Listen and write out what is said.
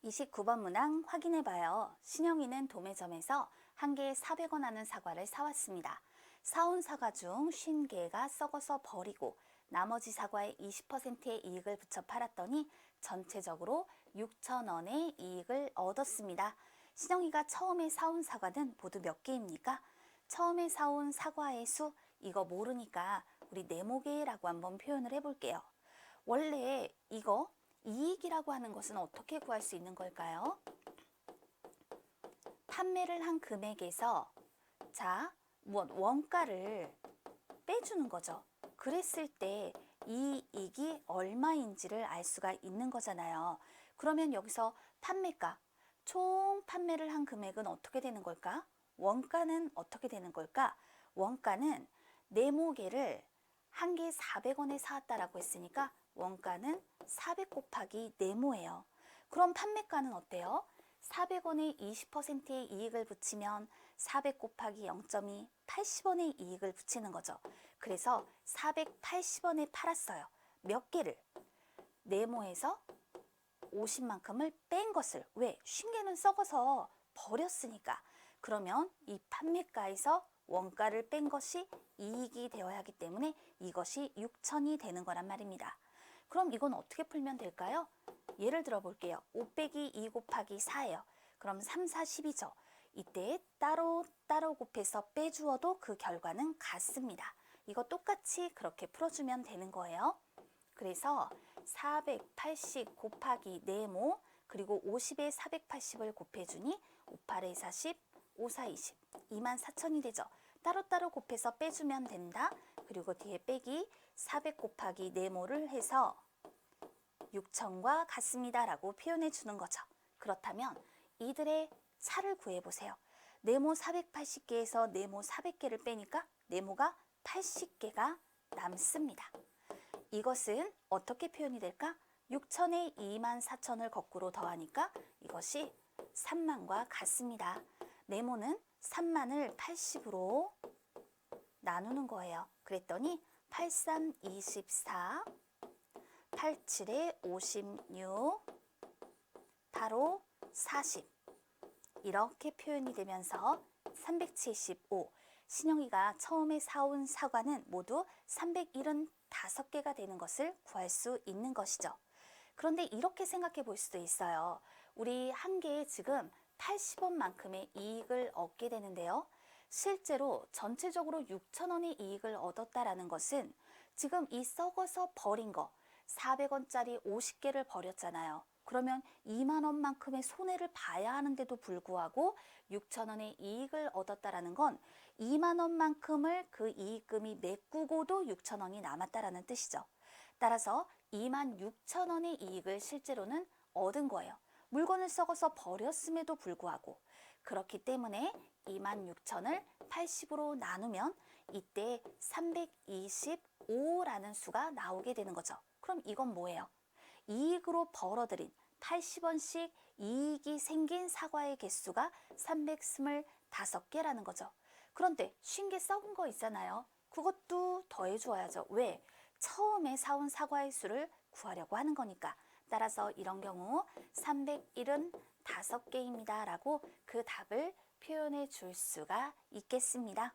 29번 문항 확인해봐요. 신영이는 도매점에서 한 개에 400원 하는 사과를 사왔습니다. 사온 사과 중 50개가 썩어서 버리고 나머지 사과의 20%의 이익을 붙여 팔았더니 전체적으로 6,000원의 이익을 얻었습니다. 신영이가 처음에 사온 사과는 모두 몇 개입니까? 처음에 사온 사과의 수, 이거 모르니까 우리 네모개라고 한번 표현을 해볼게요. 원래 이거 이익이라고 하는 것은 어떻게 구할 수 있는 걸까요? 판매를 한 금액에서 원가를 빼주는 거죠. 그랬을 때 이익이 얼마인지를 알 수가 있는 거잖아요. 그러면 여기서 판매가, 총 판매를 한 금액은 어떻게 되는 걸까? 원가는 어떻게 되는 걸까? 원가는 네모개를 한 개에 400원에 사왔다라고 했으니까 원가는 400 곱하기 네모예요. 그럼 판매가는 어때요? 400원에 20%의 이익을 붙이면 400 곱하기 0.2, 80원의 이익을 붙이는 거죠. 그래서 480원에 팔았어요. 몇 개를? 네모에서 50만큼을 뺀 것을. 왜? 50개는 썩어서 버렸으니까. 그러면 이 판매가에서 원가를 뺀 것이 이익이 되어야 하기 때문에 이것이 6천이 되는 거란 말입니다. 그럼 이건 어떻게 풀면 될까요? 예를 들어 볼게요. 5 빼기 2 곱하기 4예요. 그럼 3, 4, 10이죠. 이때 따로 곱해서 빼주어도 그 결과는 같습니다. 이거 똑같이 그렇게 풀어주면 되는 거예요. 그래서 480 곱하기 네모, 그리고 50에 480을 곱해주니 5, 8에 40, 5, 4, 20, 24,000이 되죠. 따로따로 곱해서 빼주면 된다. 그리고 뒤에 빼기 400 곱하기 네모를 해서 6천과 같습니다 라고 표현해 주는 거죠. 그렇다면 이들의 차를 구해보세요. 네모 480개에서 네모 400개를 빼니까 네모가 80개가 남습니다. 이것은 어떻게 표현이 될까? 6천에 24,000을 거꾸로 더하니까 이것이 3만과 같습니다. 네모는 3만을 80으로 나누는 거예요. 그랬더니 83, 24, 87에 56, 바로 40 이렇게 표현이 되면서 375, 신영이가 처음에 사온 사과는 모두 375개가 되는 것을 구할 수 있는 것이죠. 그런데 이렇게 생각해 볼 수도 있어요. 우리 한 개에 지금 80원만큼의 이익을 얻게 되는데요. 실제로 전체적으로 6,000원의 이익을 얻었다라는 것은 지금 이 썩어서 버린 거 400원짜리 50개를 버렸잖아요. 그러면 2만 원만큼의 손해를 봐야 하는데도 불구하고 6,000원의 이익을 얻었다라는 건 2만 원만큼을 그 이익금이 메꾸고도 6,000원이 남았다라는 뜻이죠. 따라서 26,000원의 이익을 실제로는 얻은 거예요. 물건을 썩어서 버렸음에도 불구하고. 그렇기 때문에 26,000을 80으로 나누면 이때 325라는 수가 나오게 되는 거죠. 그럼 이건 뭐예요? 이익으로 벌어들인 80원씩 이익이 생긴 사과의 개수가 325개라는 거죠. 그런데 50개 썩은 거 있잖아요. 그것도 더해주어야죠. 왜? 처음에 사온 사과의 수를 구하려고 하는 거니까. 따라서 이런 경우 375개입니다 라고 그 답을 표현해 줄 수가 있겠습니다.